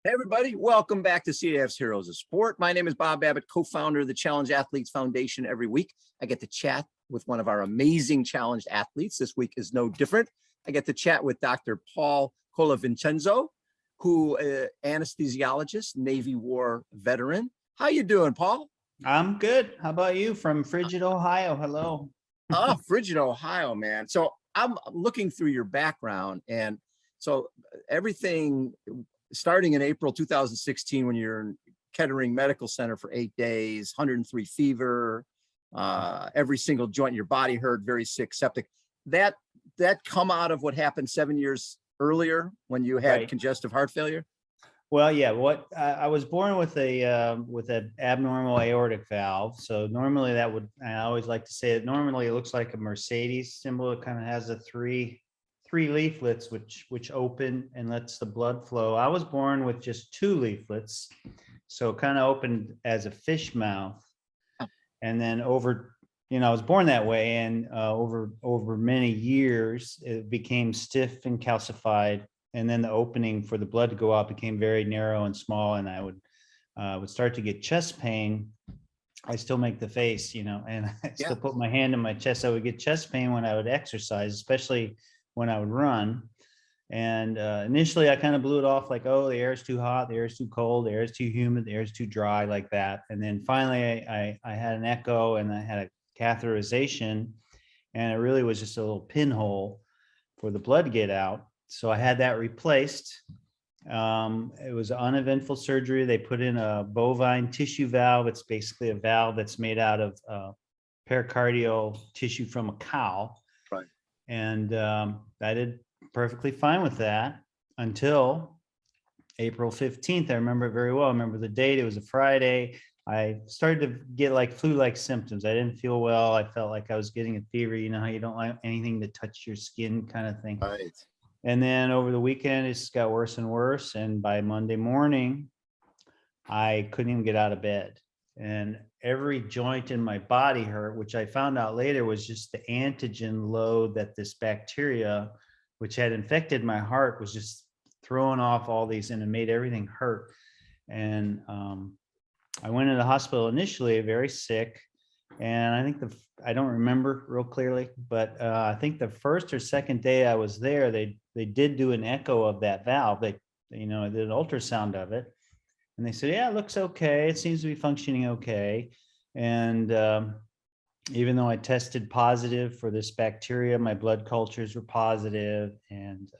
Hey everybody, welcome back to CAF's Heroes of Sport. My name is Bob Abbott, co-founder of the Challenge Athletes Foundation. Every week, I get to chat with one of our amazing challenged athletes. This week is no different. I get to chat with Dr. Paul Colavincenzo, who anesthesiologist, Navy War veteran. How you doing, Paul? I'm good. How about you from Frigid, Ohio? Hello. Oh, Frigid, Ohio, man. So I'm looking through your background, and so everything starting in April 2016, when you're in Kettering Medical Center for 8 days, 103 fever, every single joint in your body hurt, very sick, septic. That come out of what happened 7 years earlier when you had congestive heart failure? Well, yeah. I was born with an abnormal aortic valve. So normally I always like to say it. Normally it looks like a Mercedes symbol. It kind of has a three leaflets which open and lets the blood flow. I was born with just 2 leaflets, so it kind of opened as a fish mouth, and then I was born that way, and over many years it became stiff and calcified, and then the opening for the blood to go out became very narrow and small, and I would start to get chest pain. I still make the face, and I still put my hand in my chest. I would get chest pain when I would exercise, especially when I would run. And initially I kind of blew it off like, oh, the air is too hot, the air is too cold, the air is too humid, the air is too dry, like that. And then finally I had an echo and I had a catheterization, and it really was just a little pinhole for the blood to get out. So I had that replaced. It was an uneventful surgery. They put in a bovine tissue valve. It's basically a valve that's made out of pericardial tissue from a cow. Right. And I did perfectly fine with that until April 15th. I remember it very well. I remember the date. It was a Friday. I started to get like flu-like symptoms. I didn't feel well. I felt like I was getting a fever. You know how you don't like anything to touch your skin kind of thing. Right. And then over the weekend, it just got worse and worse. And by Monday morning, I couldn't even get out of bed. And every joint in my body hurt, which I found out later was just the antigen load that this bacteria, which had infected my heart, was just throwing off all these, and it made everything hurt. And I went into the hospital initially very sick. And I think I don't remember real clearly, but I think the first or second day I was there, they did do an echo of that valve. They did an ultrasound of it. And they said, yeah, it looks okay. It seems to be functioning okay. And even though I tested positive for this bacteria, my blood cultures were positive, and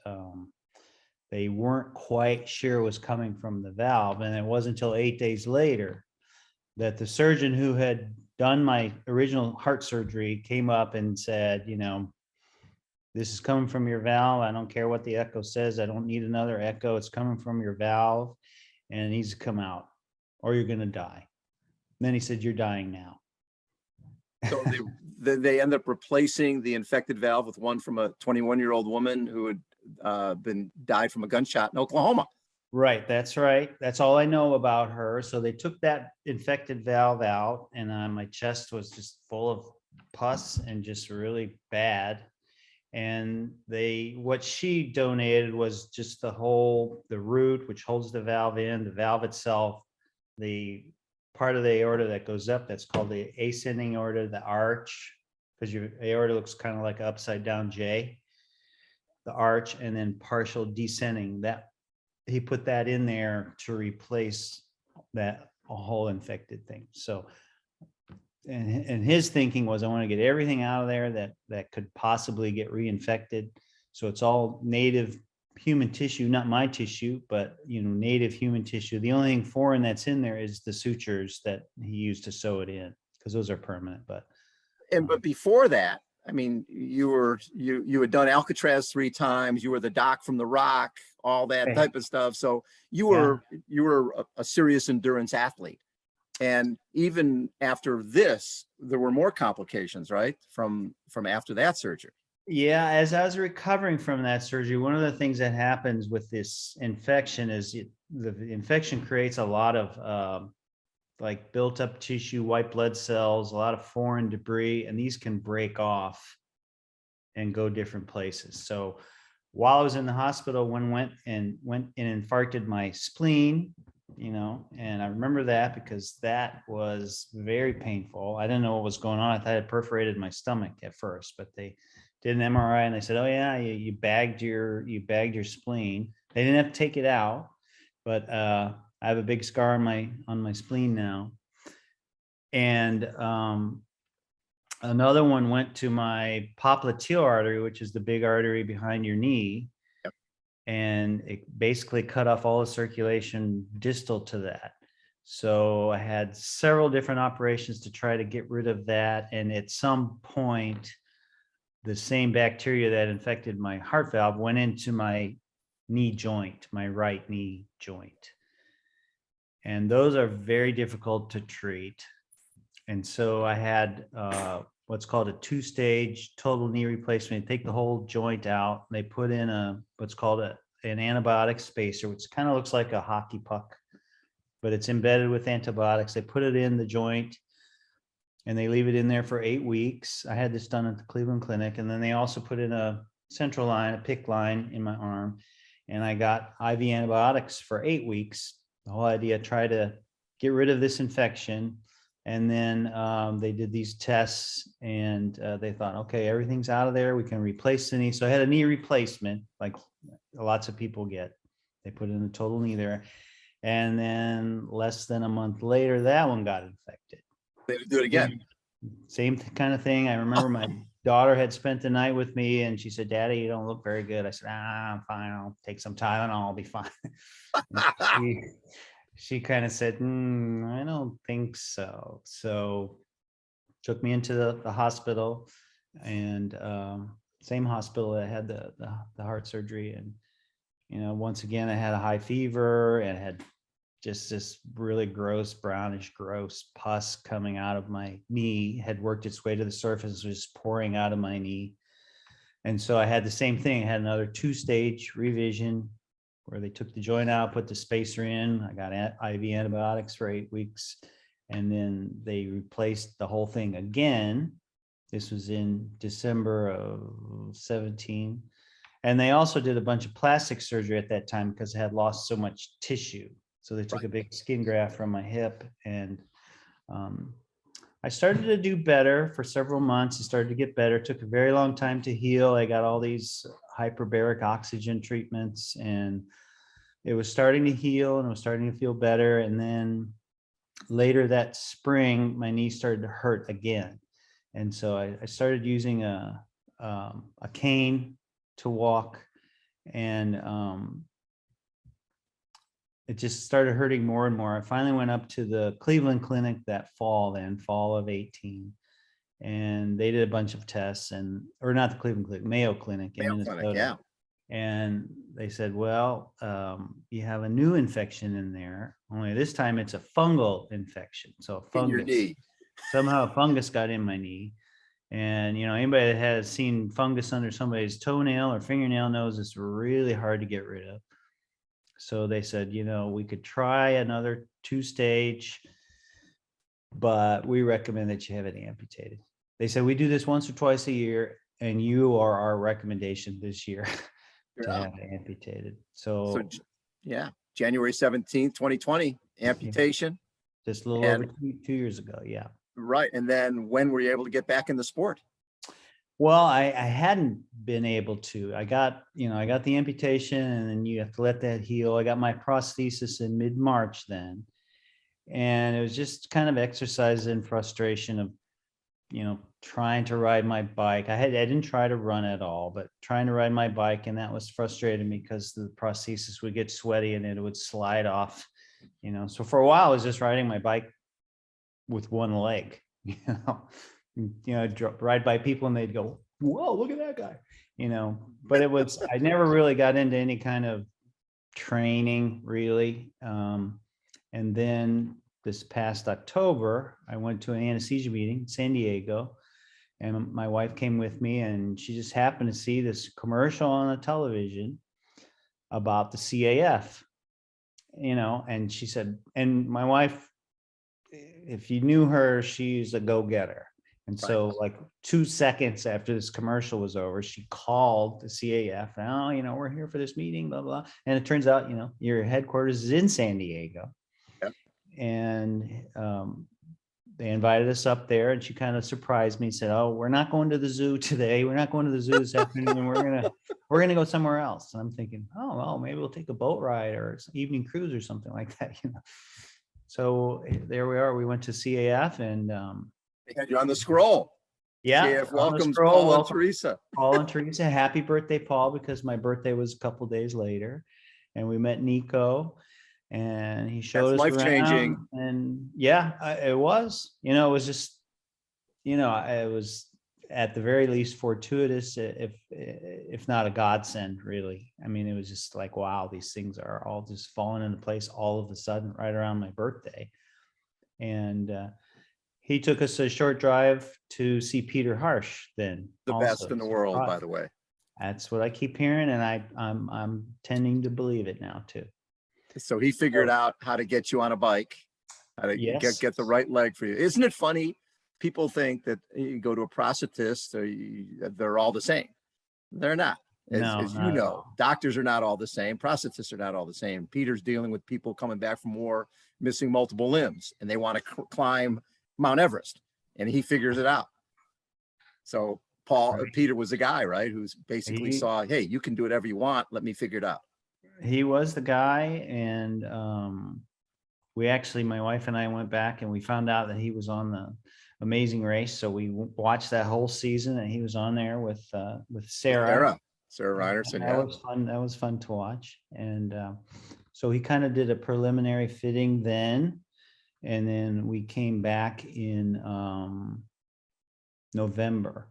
they weren't quite sure it was coming from the valve. And it wasn't until 8 days later that the surgeon who had done my original heart surgery came up and said, this is coming from your valve. I don't care what the echo says. I don't need another echo. It's coming from your valve, and it needs to come out or you're going to die. And then he said, you're dying now. So they end up replacing the infected valve with one from a 21-year-old woman who had died from a gunshot in Oklahoma. Right. That's right. That's all I know about her. So they took that infected valve out, and my chest was just full of pus and just really bad. And what she donated was just the root, which holds the valve in, the valve itself, the part of the aorta that goes up, that's called the ascending aorta, the arch, because your aorta looks kind of like an upside down J, the arch, and then partial descending. That he put that in there to replace that whole infected thing. So, and his thinking was, I want to get everything out of there that could possibly get reinfected. So it's all native human tissue, not my tissue, but native human tissue. The only thing foreign that's in there is the sutures that he used to sew it in, because those are permanent. But before that, I mean, you had done Alcatraz 3 times. You were the doc from The Rock, all that type of stuff. So you were a serious endurance athlete. And even after this, there were more complications, right? From after that surgery. Yeah, as I was recovering from that surgery, one of the things that happens with this infection is the infection creates a lot of like built up tissue, white blood cells, a lot of foreign debris, and these can break off and go different places. So while I was in the hospital, one went and infarcted my spleen, and I remember that because that was very painful. I didn't know what was going on. I thought I had perforated my stomach at first, but they did an MRI and they said, "Oh yeah, you bagged your spleen." They didn't have to take it out, but I have a big scar on my spleen now. And another one went to my popliteal artery, which is the big artery behind your knee. Yep. And it basically cut off all the circulation distal to that. So I had several different operations to try to get rid of that. And at some point, the same bacteria that infected my heart valve went into my knee joint, my right knee joint. And those are very difficult to treat. And so I had what's called a 2-stage total knee replacement. They take the whole joint out. They put in what's called an antibiotic spacer, which kind of looks like a hockey puck, but it's embedded with antibiotics. They put it in the joint and they leave it in there for 8 weeks. I had this done at the Cleveland Clinic. And then they also put in a central line, a PICC line in my arm. And I got IV antibiotics for 8 weeks. The whole idea, try to get rid of this infection. And then they did these tests and they thought, okay, everything's out of there. We can replace the knee. So I had a knee replacement, like lots of people get. They put in a total knee there. And then less than a month later, that one got infected. They had to do it again. Same kind of thing. I remember my daughter had spent the night with me and she said, "Daddy, you don't look very good." I said, "I'm fine. I'll take some Tylenol. I'll be fine." She kind of said, "I don't think so." So took me into the hospital, and same hospital that had the heart surgery. And, once again, I had a high fever and had just this really gross, brownish, gross pus coming out of my knee, had worked its way to the surface, was pouring out of my knee. And so I had the same thing. I had another 2-stage revision where they took the joint out, put the spacer in. I got IV antibiotics for 8 weeks. And then they replaced the whole thing again. This was in December of 17. And they also did a bunch of plastic surgery at that time because I had lost so much tissue. So they took a big skin graft from my hip, and I started to do better for several months. It started to get better. It took a very long time to heal. I got all these hyperbaric oxygen treatments, and it was starting to heal and it was starting to feel better. And then later that spring, my knee started to hurt again. And so I started using a cane to walk, and it just started hurting more and more. I finally went up to the Cleveland Clinic that fall of 18. And they did a bunch of tests, or not the Cleveland Clinic, Mayo Clinic in Minnesota. Clinic, yeah. And they said, "Well, you have a new infection in there. Only this time it's a fungal infection. So a fungus, in your knee. Somehow a fungus got in my knee. And, anybody that has seen fungus under somebody's toenail or fingernail knows it's really hard to get rid of. So they said, we could try another 2-stage, but we recommend that you have it amputated." They said, "We do this once or twice a year, and you are our recommendation this year to have it amputated." So yeah, January 17th, 2020, amputation. Just a little over 2 years ago. Yeah. Right. And then when were you able to get back in the sport? Well, I hadn't been able to. I got the amputation, and then you have to let that heal. I got my prosthesis in mid-March then. And it was just kind of exercise and frustration of, trying to ride my bike. I didn't try to run at all, but trying to ride my bike. And that was frustrating because the prosthesis would get sweaty and it would slide off, So for a while I was just riding my bike with one leg, ride by people and they'd go, "Whoa, look at that guy," but I never really got into any kind of training really. And then this past October, I went to an anesthesia meeting in San Diego, and my wife came with me, and she just happened to see this commercial on the television about the CAF, and she said, and my wife, if you knew her, she's a go-getter. And Right. so like 2 seconds after this commercial was over, she called the CAF. Oh, we're here for this meeting, blah, blah. And it turns out, your headquarters is in San Diego. Yep. And they invited us up there, and she kind of surprised me, said, oh, we're not going to the zoo today. We're not going to the zoo this afternoon. We're gonna go somewhere else. And I'm thinking, oh, well, maybe we'll take a boat ride or evening cruise or something like that. So there we are. We went to CAF, and They had you on the scroll. yeah, CAF on the welcomes scroll, Paul and welcome Teresa. Paul and Teresa. Happy birthday, Paul, because my birthday was a couple days later. And we met Nico, and he showed us life-changing. around. And yeah, it was, it was just, it was at the very least fortuitous, if not a godsend, really. I mean, it was just like, wow, these things are all just falling into place all of a sudden right around my birthday. And he took us a short drive to see Peter Harsh then. The also. best in the world, by the way. That's what I keep hearing, and I'm tending to believe it now too. So he figured out how to get you on a bike, how to get the right leg for you. Isn't it funny? People think that you go to a prosthetist, they're all the same. They're not. As you know, doctors are not all the same. Prosthetists are not all the same. Peter's dealing with people coming back from war, missing multiple limbs, and they want to climb Mount Everest, and he figures it out. So Peter was the guy, right? Who's basically saw, hey, you can do whatever you want. Let me figure it out. He was the guy. And we actually, my wife and I went back and we found out that he was on the Amazing Race. So we watched that whole season, and he was on there with Sarah Reinerson. That was fun. That was fun to watch. And so he kind of did a preliminary fitting then. And then we came back in November.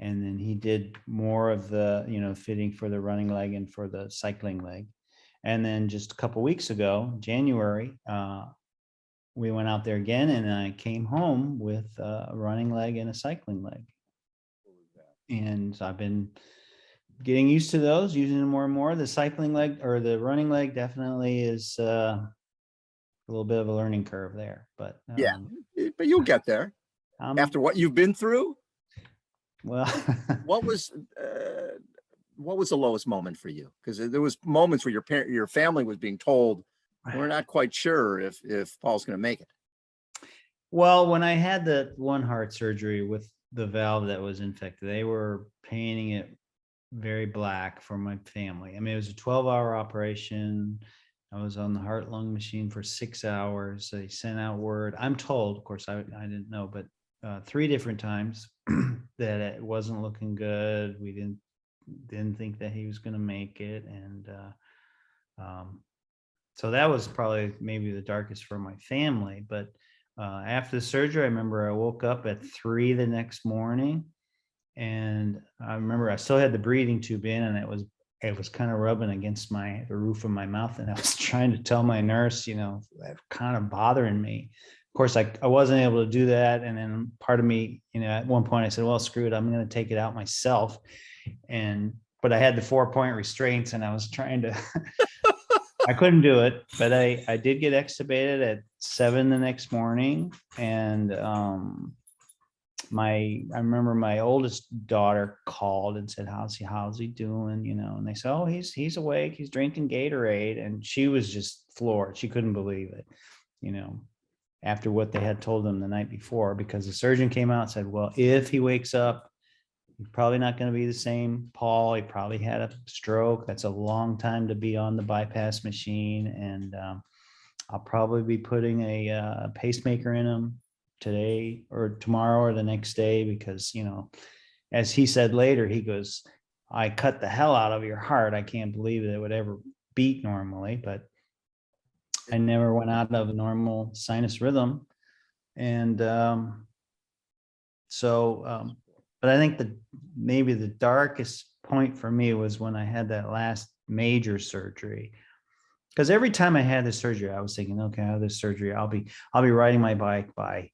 And then he did more of the, fitting for the running leg and for the cycling leg. And then just a couple of weeks ago, January, we went out there again, and I came home with a running leg and a cycling leg. And I've been getting used to those, using them more and more. The cycling leg or the running leg definitely is a little bit of a learning curve there. But but you'll get there after what you've been through. Well, what was the lowest moment for you? Because there was moments where your family was being told, we're not quite sure if Paul's going to make it. Well, when I had the one heart surgery with the valve that was infected, they were painting it very black for my family. I mean, it was a 12-hour operation. I was on the heart-lung machine for 6 hours. They sent out word. I'm told, of course, I didn't know, but 3 different times that it wasn't looking good. We didn't think that he was going to make it. And so that was probably maybe the darkest for my family. But after the surgery, I remember I woke up at 3 the next morning, and I remember I still had the breathing tube in, and it was kind of rubbing against the roof of my mouth. And I was trying to tell my nurse, that kind of bothering me. Of course, I wasn't able to do that. And then part of me, at one point I said, well, screw it, I'm going to take it out myself. But I had the 4-point restraints, and I was trying to, I couldn't do it, but I did get extubated at 7 the next morning. And I remember my oldest daughter called and said, how's he doing? And they said, oh, he's awake. He's drinking Gatorade. And she was just floored. She couldn't believe it, after what they had told him the night before, because the surgeon came out and said, well, if he wakes up, he's probably not going to be the same Paul. He probably had a stroke. That's a long time to be on the bypass machine. And I'll probably be putting a pacemaker in him today or tomorrow or the next day, because, as he said later, he goes, I cut the hell out of your heart. I can't believe that it would ever beat normally, but I never went out of a normal sinus rhythm. And but I think maybe the darkest point for me was when I had that last major surgery. Because every time I had this surgery, I was thinking, okay, I have this surgery, I'll be riding my bike by,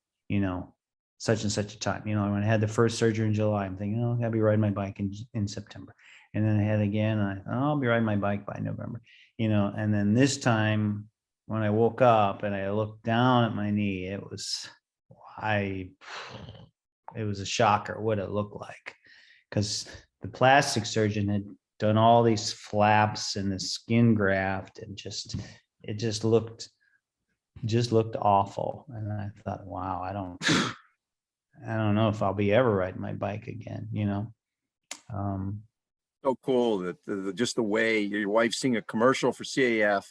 such and such a time. When I had the first surgery in July, I'm thinking, oh, I'll be riding my bike in September. And then I had again, I'll be riding my bike by November, and then this time when I woke up and I looked down at my knee, it was, it was a shocker what it looked like, because the plastic surgeon had done all these flaps and the skin graft, and it just looked awful. And I thought, wow, I don't know if I'll be ever riding my bike again, So cool that just the way your wife seeing a commercial for CAF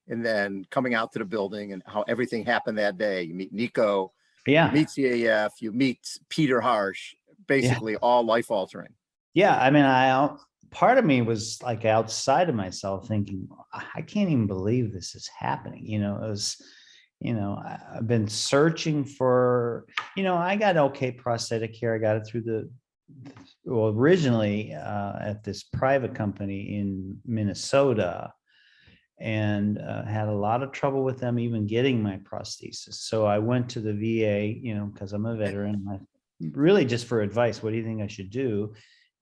and then coming out to the building and how everything happened that day. You meet Nico, you Yeah. meet CAF, you meet Peter Harsh, basically all life altering. Yeah. I mean, part of me was like outside of myself thinking, I can't even believe this is happening. It was, I've been searching for, I got okay prosthetic care. I got it through originally at this private company in Minnesota, and had a lot of trouble with them even getting my prosthesis. So I went to the VA, because I'm a veteran, really just for advice. What do you think I should do?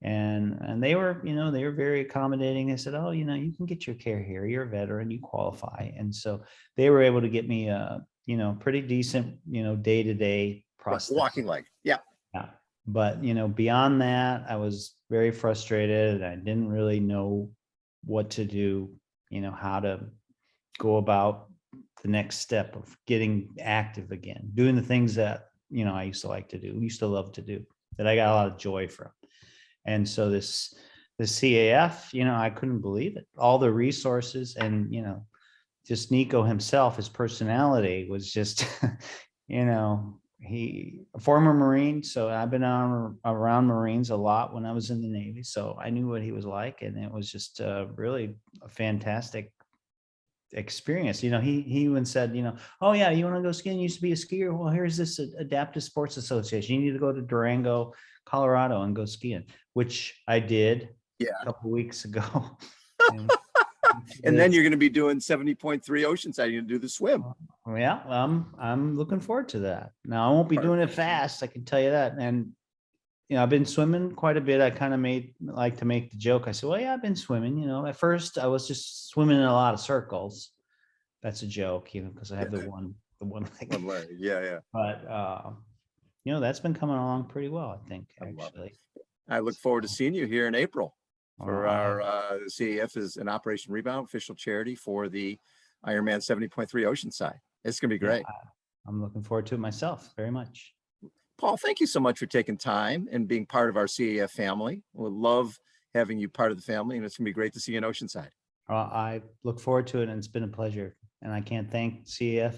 And they were, they were very accommodating. They said, oh, you can get your care here. You're a veteran, you qualify. And so they were able to get me a, pretty decent, day-to-day prosthetic. Walking leg. Yeah. Yeah. But, beyond that, I was very frustrated. I didn't really know what to do, how to go about the next step of getting active again, doing the things that, I used to like to do, used to love to do, that I got a lot of joy from. And so the CAF, I couldn't believe it. All the resources and, just Nico himself, his personality was just, he a former Marine. So I've been around Marines a lot when I was in the Navy. So I knew what he was like. And it was just really a fantastic experience. He even said, oh yeah, you want to go skiing? You used to be a skier. Well, here's this Adaptive Sports Association. You need to go to Durango, Colorado and go skiing, which I did a couple weeks ago. And then you're going to be doing 70.3 Oceanside. You're going to do the swim. Yeah, I'm looking forward to that. Now I won't be doing it fast, I can tell you that. And I've been swimming quite a bit. I kind of like to make the joke. I said, well, yeah, I've been swimming. At first I was just swimming in a lot of circles. That's a joke, because I have the one leg. Yeah. But that's been coming along pretty well, I think, actually. I look forward to seeing you here in April for our CAF is an Operation Rebound, official charity for the Ironman 70.3 Oceanside. It's going to be great. I'm looking forward to it myself very much. Paul, thank you so much for taking time and being part of our CAF family. We'll love having you part of the family, and it's going to be great to see you in Oceanside. I look forward to it, and it's been a pleasure. And I can't thank CAF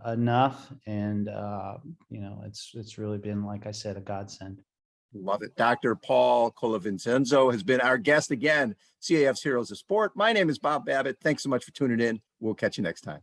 enough. And, it's really been, like I said, a godsend. Love it. Dr. Paul Colavincenzo has been our guest again, CAF's Heroes of Sport. My name is Bob Babbitt. Thanks so much for tuning in. We'll catch you next time.